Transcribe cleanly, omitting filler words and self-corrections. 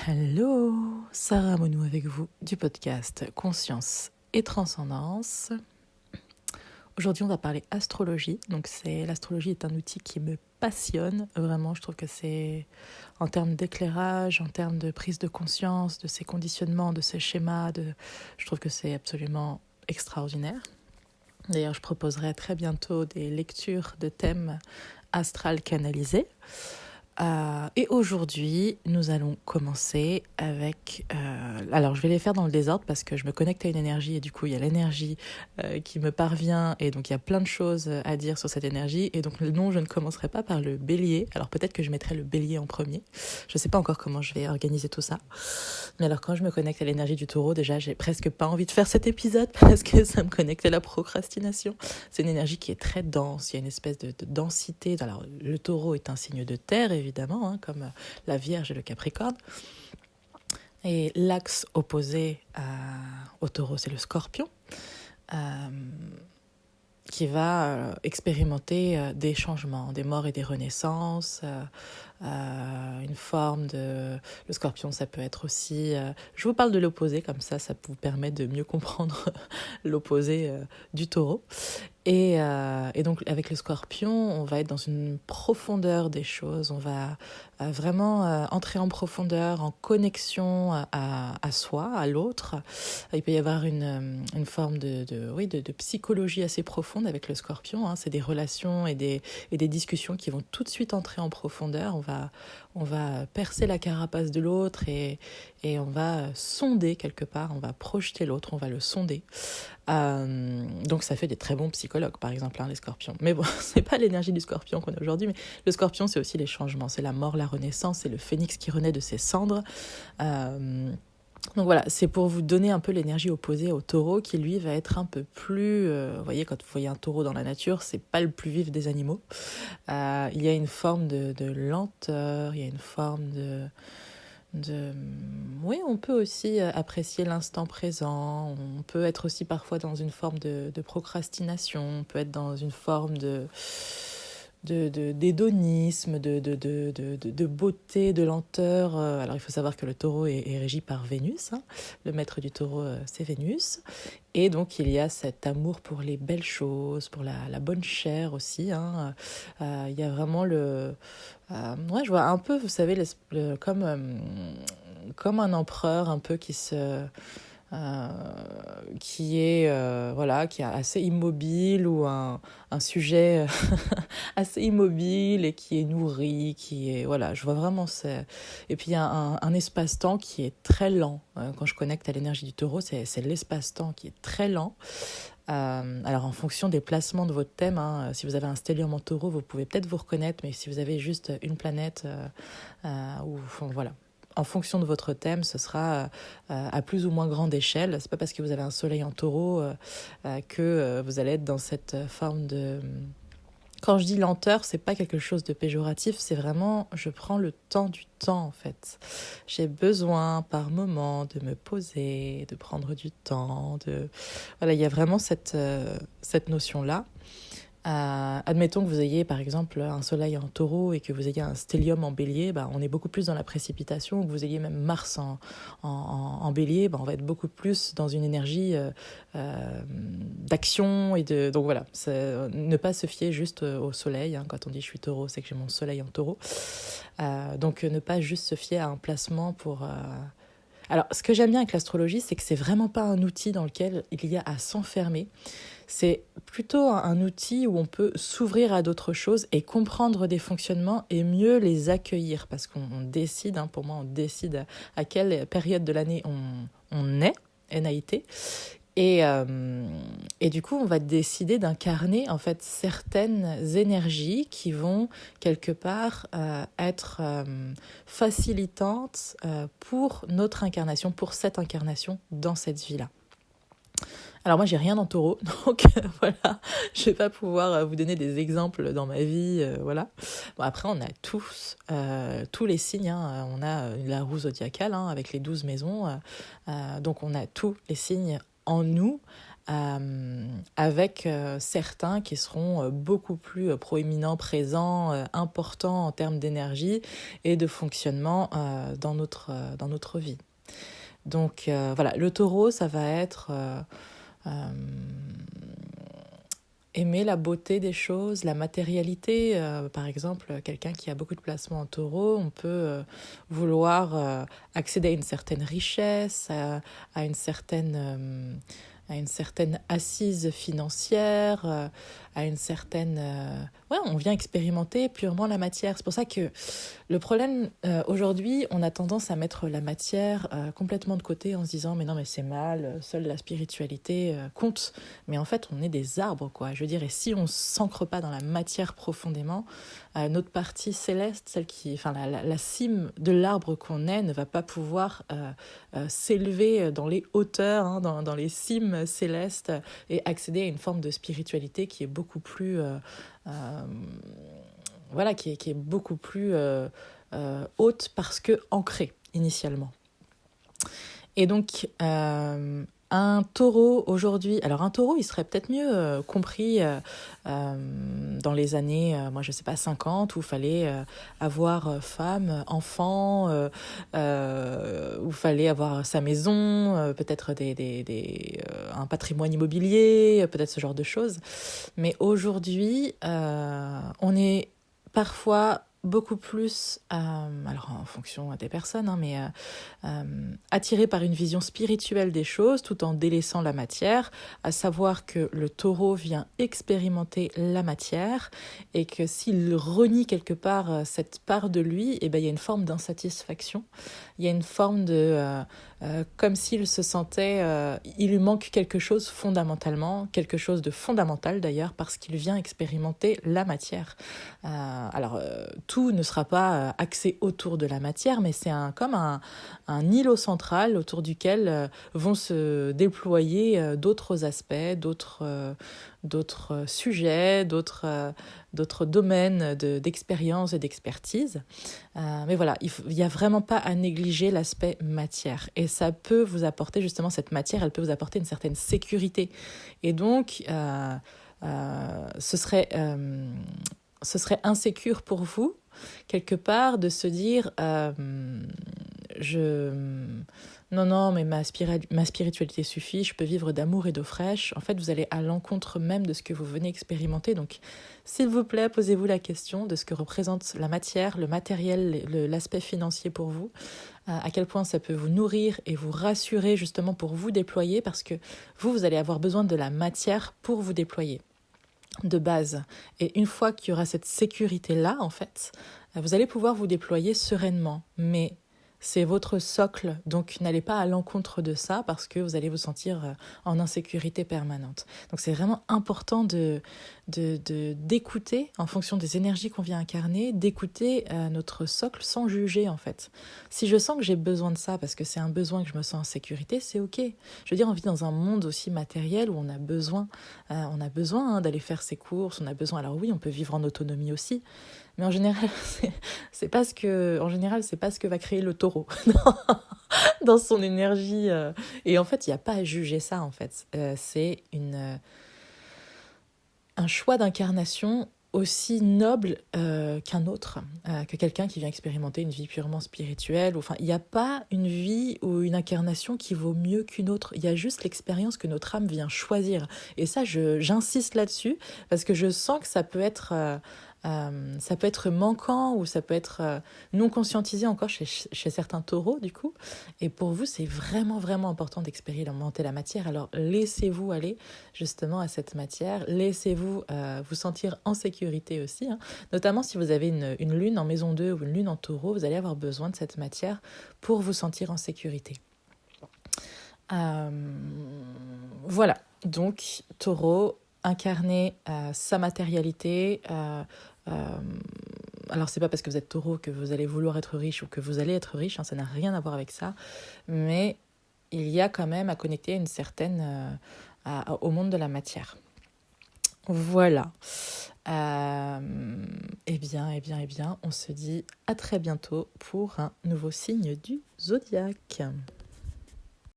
Hello, Sarah Monou avec vous du podcast Conscience et Transcendance. Aujourd'hui, on va parler astrologie. Donc, l'astrologie est un outil qui me passionne. Vraiment, je trouve que c'est en termes d'éclairage, en termes de prise de conscience, de ses conditionnements, de ses schémas, je trouve que c'est absolument extraordinaire. D'ailleurs, je proposerai très bientôt des lectures de thèmes astral canalisés. Et aujourd'hui, nous allons commencer avec... alors, je vais les faire dans le désordre parce que je me connecte à une énergie et du coup, il y a l'énergie qui me parvient et donc il y a plein de choses à dire sur cette énergie. Et donc, non, je ne commencerai pas par le bélier. Alors, peut-être que je mettrai le bélier en premier. Je ne sais pas encore comment je vais organiser tout ça. Mais alors, quand je me connecte à l'énergie du taureau, déjà, j'ai presque pas envie de faire cet épisode parce que ça me connecte à la procrastination. C'est une énergie qui est très dense. Il y a une espèce de densité. Alors, le taureau est un signe de terre, évidemment, hein, comme la Vierge et le Capricorne. Et l'axe opposé au taureau, c'est le Scorpion, qui va expérimenter des changements, des morts et des renaissances, une forme de... Le Scorpion, ça peut être aussi... Je vous parle de l'opposé, comme ça vous permet de mieux comprendre l'opposé du taureau. Et donc, avec le Scorpion, on va être dans une profondeur des choses. On va vraiment entrer en profondeur, en connexion à soi, à l'autre. Il peut y avoir une forme de psychologie assez profonde avec le Scorpion. Hein. C'est des relations et des discussions qui vont tout de suite entrer en profondeur. On va percer la carapace de l'autre et on va sonder quelque part. On va projeter l'autre, on va le sonder. Donc ça fait des très bons psychologues, par exemple, hein, les scorpions. Mais bon, c'est pas l'énergie du scorpion qu'on a aujourd'hui, mais le scorpion, c'est aussi les changements. C'est la mort, la renaissance, c'est le phénix qui renaît de ses cendres. Donc voilà, c'est pour vous donner un peu l'énergie opposée au taureau qui, lui, va être un peu plus... vous voyez, quand vous voyez un taureau dans la nature, c'est pas le plus vif des animaux. Il y a une forme de lenteur, il y a une forme oui, on peut aussi apprécier l'instant présent, on peut être aussi parfois dans une forme de procrastination, on peut être dans une forme d'hédonisme, de beauté, de lenteur. Alors il faut savoir que le taureau est régi par Vénus, hein. Le maître du taureau, c'est Vénus. Et donc il y a cet amour pour les belles choses, pour la bonne chair aussi, hein. Il y a vraiment ouais, je vois un peu, vous savez, comme un empereur un peu qui est voilà, qui est assez immobile, ou un sujet assez immobile et qui est nourri, qui est voilà, je vois vraiment ça. Et puis il y a un espace-temps qui est très lent. Quand je connecte à l'énergie du taureau, c'est l'espace-temps qui est très lent. Alors en fonction des placements de votre thème, hein, si vous avez un stellium en taureau, vous pouvez peut-être vous reconnaître, mais si vous avez juste une planète, voilà. En fonction de votre thème, ce sera à plus ou moins grande échelle. C'est pas parce que vous avez un soleil en taureau que vous allez être dans cette forme de... Quand je dis lenteur, c'est pas quelque chose de péjoratif, c'est vraiment, je prends le temps du temps en fait. J'ai besoin par moment de me poser, de prendre du temps, voilà, il y a vraiment cette notion-là. Admettons que vous ayez par exemple un soleil en taureau et que vous ayez un stellium en bélier, on est beaucoup plus dans la précipitation, ou que vous ayez même Mars en bélier, on va être beaucoup plus dans une énergie d'action donc voilà, ne pas se fier juste au soleil, hein. Quand on dit je suis taureau, c'est que j'ai mon soleil en taureau, donc ne pas juste se fier à un placement pour... Alors ce que j'aime bien avec l'astrologie, c'est que c'est vraiment pas un outil dans lequel il y a à s'enfermer. C'est plutôt un outil où on peut s'ouvrir à d'autres choses et comprendre des fonctionnements et mieux les accueillir, parce qu'on décide, hein, pour moi, on décide à quelle période de l'année on est, NAIT, et du coup, on va décider d'incarner en fait certaines énergies qui vont quelque part être facilitantes pour notre incarnation, pour cette incarnation dans cette vie-là. Alors moi, j'ai rien en taureau, donc voilà, je vais pas pouvoir vous donner des exemples dans ma vie, voilà. Bon, après, on a tous les signes, hein. On a la roue zodiacale, hein, avec les 12 maisons, donc on a tous les signes en nous. avec certains qui seront beaucoup plus proéminents, présents, importants en termes d'énergie et de fonctionnement dans notre vie. Donc voilà, le taureau, ça va être aimer la beauté des choses, la matérialité. Par exemple, quelqu'un qui a beaucoup de placements en taureau, on peut vouloir accéder à une certaine richesse, à une certaine assise financière, à une certaine... Ouais, on vient expérimenter purement la matière. C'est pour ça que le problème, aujourd'hui, on a tendance à mettre la matière complètement de côté en se disant « mais non, mais c'est mal, seule la spiritualité compte ». Mais en fait, on est des arbres, quoi. Je veux dire, et si on ne s'ancre pas dans la matière profondément, notre partie céleste, celle qui, enfin, la cime de l'arbre qu'on est, ne va pas pouvoir s'élever dans les hauteurs, hein, dans les cimes célestes, et accéder à une forme de spiritualité qui est beaucoup plus... voilà, qui est beaucoup plus haute parce que ancrée initialement. Et donc, un taureau aujourd'hui, alors un taureau, il serait peut-être mieux compris dans les années, moi je sais pas, 50, où il fallait avoir femme, enfant, où il fallait avoir sa maison, peut-être un patrimoine immobilier, peut-être ce genre de choses. Mais aujourd'hui, on est parfois beaucoup plus, alors en fonction des personnes, hein, mais attiré par une vision spirituelle des choses tout en délaissant la matière, à savoir que le taureau vient expérimenter la matière et que s'il renie quelque part cette part de lui, eh ben, il y a une forme d'insatisfaction, il y a une forme de... comme s'il se sentait... il lui manque quelque chose fondamentalement, quelque chose de fondamental d'ailleurs, parce qu'il vient expérimenter la matière. Alors, tout ne sera pas axé autour de la matière, mais c'est comme un îlot central autour duquel vont se déployer d'autres aspects, d'autres sujets, d'autres domaines d'expérience et d'expertise. Mais voilà, il n'y a vraiment pas à négliger l'aspect matière. Et ça peut vous apporter justement, cette matière, elle peut vous apporter une certaine sécurité. Et donc, ce serait insécure pour vous, quelque part, de se dire non, mais ma spiritualité suffit, je peux vivre d'amour et d'eau fraîche. En fait, vous allez à l'encontre même de ce que vous venez expérimenter. Donc, s'il vous plaît, posez-vous la question de ce que représente la matière, le matériel, l'aspect financier pour vous, à quel point ça peut vous nourrir et vous rassurer justement pour vous déployer, parce que vous allez avoir besoin de la matière pour vous déployer de base. Et une fois qu'il y aura cette sécurité-là, en fait, vous allez pouvoir vous déployer sereinement. Mais c'est votre socle, donc n'allez pas à l'encontre de ça parce que vous allez vous sentir en insécurité permanente. Donc c'est vraiment important d'écouter, en fonction des énergies qu'on vient incarner, d'écouter notre socle sans juger en fait. Si je sens que j'ai besoin de ça parce que c'est un besoin que je me sens en sécurité, c'est ok. Je veux dire, on vit dans un monde aussi matériel où on a besoin d'aller faire ses courses, on a besoin, alors oui, on peut vivre en autonomie aussi, mais en général, c'est pas ce que va créer le taureau dans son énergie. Et en fait, il n'y a pas à juger ça, en fait. C'est un choix d'incarnation aussi noble qu'un autre, que quelqu'un qui vient expérimenter une vie purement spirituelle. Enfin, il n'y a pas une vie ou une incarnation qui vaut mieux qu'une autre. Il y a juste l'expérience que notre âme vient choisir. Et ça, j'insiste là-dessus, parce que je sens que ça peut être manquant ou ça peut être non conscientisé encore chez certains taureaux du coup. Et pour vous, c'est vraiment, vraiment important d'expérimenter la matière. Alors laissez-vous aller justement à cette matière. Laissez-vous vous sentir en sécurité aussi. Hein. Notamment si vous avez une lune en maison 2 ou une lune en taureau, vous allez avoir besoin de cette matière pour vous sentir en sécurité. Voilà, donc taureau, incarner sa matérialité. Alors c'est pas parce que vous êtes taureau que vous allez vouloir être riche ou que vous allez être riche, hein, ça n'a rien à voir avec ça, mais il y a quand même à connecter une certaine au monde de la matière. Voilà. Eh bien, on se dit à très bientôt pour un nouveau signe du zodiaque.